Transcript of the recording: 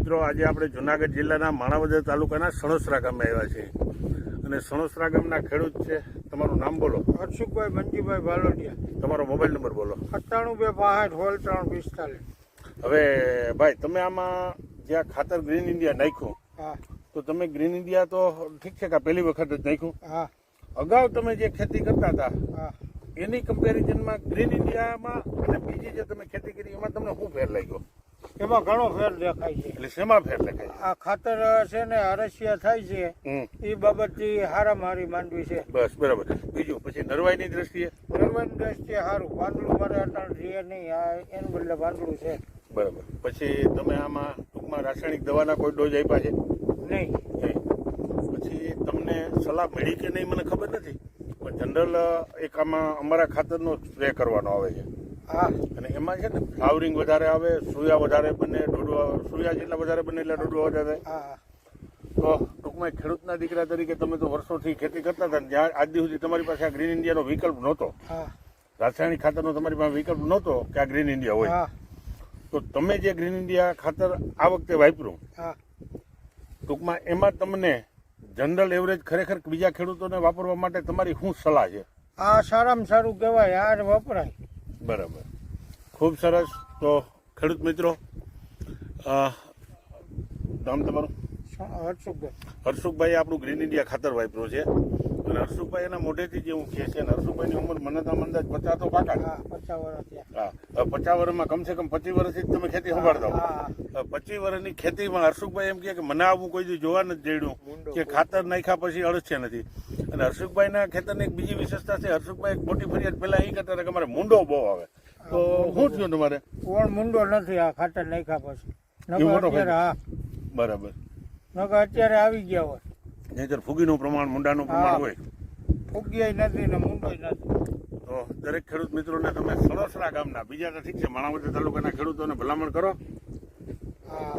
મિત્રો, આજે આપણે જુનાગઢ જિલ્લાના માણાવદર તાલુકાના સણોસરા ગામે આવ્યા છીએ અને સણોસરા ગામના ખેડૂત છે. તમારું નામ બોલો. હર્ષુભાઈ મંજીભાઈ ભાલોડિયા. તમારો મોબાઈલ નંબર બોલો. 97 હવે ભાઈ, તમે આમાં જ્યાં ખાતર ગ્રીન ઇન્ડિયા નાખ્યું, હા તો તમે ગ્રીન ઇન્ડિયા તો ઠીક છે કે પહેલી વખત જ નાખ્યું, હા અગાઉ તમે જે ખેતી કરતા હતા હા એની કમ્પેરિઝનમાં ગ્રીન ઇન્ડિયામાં અને બીજી જે તમે ખેતી કરી એમાં તમને શું ફેર લાગ્યો? એમાં ઘણો ફેર દેખાય છે. એટલે શેમાં ફેર દેખાય? આ ખાતર છે ને અરસિયા થાય છે એ બાબતથી હારામાં હારી માંડવી છે. બસ બરાબર. બીજું પછી નરવાઈની દ્રષ્ટિએ? નરવાની દ્રષ્ટિએ સારું. પાંદડું મારે અટાણ રહે નહીં, આ એનું બદલે પાંદડું છે. બરાબર. પછી તમે આમાં ટૂંકમાં રાસાયણિક દવાના કોઈ ડોઝ આપ્યા છે? નહીં. પછી તમને સલાહ મળી કે નહીં મને ખબર નથી, પણ જનરલ એક આમાં અમારા ખાતરનો સ્પ્રે કરવાનો આવે છે હા, અને એમાં છે ને ફ્લાવરિંગ વધારે આવે, સુયા વધારે બને, ડોડવા સુયા જેટલા વધારે બને એટલે ડોડવા વધારે. હા તો ટૂંકમાં ખેડૂતના દીકરા તરીકે તમે તો વર્ષોથી ખેતી કરતા હતા, જ્યાં આજ દી સુધી તમારી પાસે આ ગ્રીન ઇન્ડિયાનો વિકલ્પ નહોતો, હા રાસાયણિક ખાતરનો તમારી પાસે વિકલ્પ નહોતો કે આ ગ્રીન ઇન્ડિયા હોય, હા તો તમે જે ગ્રીન ઇન્ડિયા ખાતર આ વખતે વાપર્યું, હા ટૂંકમાં એમાં તમને જનરલ એવરેજ ખરેખર બીજા ખેડૂતોને વાપરવા માટે તમારી શું સલાહ છે? આ સારામાં સારું કહેવાય, આ વપરાય. બરાબર, ખૂબ સરસ. તો ખેડૂત મિત્રો, નામ તમારું? હર્ષુભાઈ. હર્ષુભાઈ આપણું ગ્રીન ઇન્ડિયા ખાતર વાપર્યું છે અને હર્ષુભાઈ એના મોઢેથી જે હું કહે છે, અને હર્ષુભાઈની ઉંમર મને તો અંદાજ 50 તો પાકા. હા 50 વર્ષ થયા. હા, 50 વર્ષમાં કમસે કમ 25 વર્ષથી જ તમે ખેતી સંભાળતા હો. હા 25 વર્ષની ખેતીમાં હર્ષુભાઈ એમ કહે કે મને આવું કોઈ દી જોવા નથી જડ્યું કે ખાતર નાખ્યા પછી અળસિયા નથી. અને હર્ષુભાઈના ખેતરની એક બીજી વિશેષતા છે, હર્ષુભાઈ એક મોટી ફરિયાદ પહેલા એ કરતા હતા કે અમારે મૂંડો બહુ આવે. તો શું થયું તમારે? કોણ મૂંડો નથી આ ખાતર નાખ્યા પછી. એ મોટો અત્યારે હા, બરાબર. નકર અત્યારે આવી ગયા હોય. નહીંતર ફૂગીનું પ્રમાણ, મૂંડાનું પ્રમાણ હોય. ફૂગ્યાય નથી ને મૂંડોય નથી. તો દરેક ખેડૂત મિત્રોને તમે સણોસરા ગામના, બીજા તો ઠીક છે, માણાવદર તાલુકાના ખેડૂતોને ભલામણ કરો. હા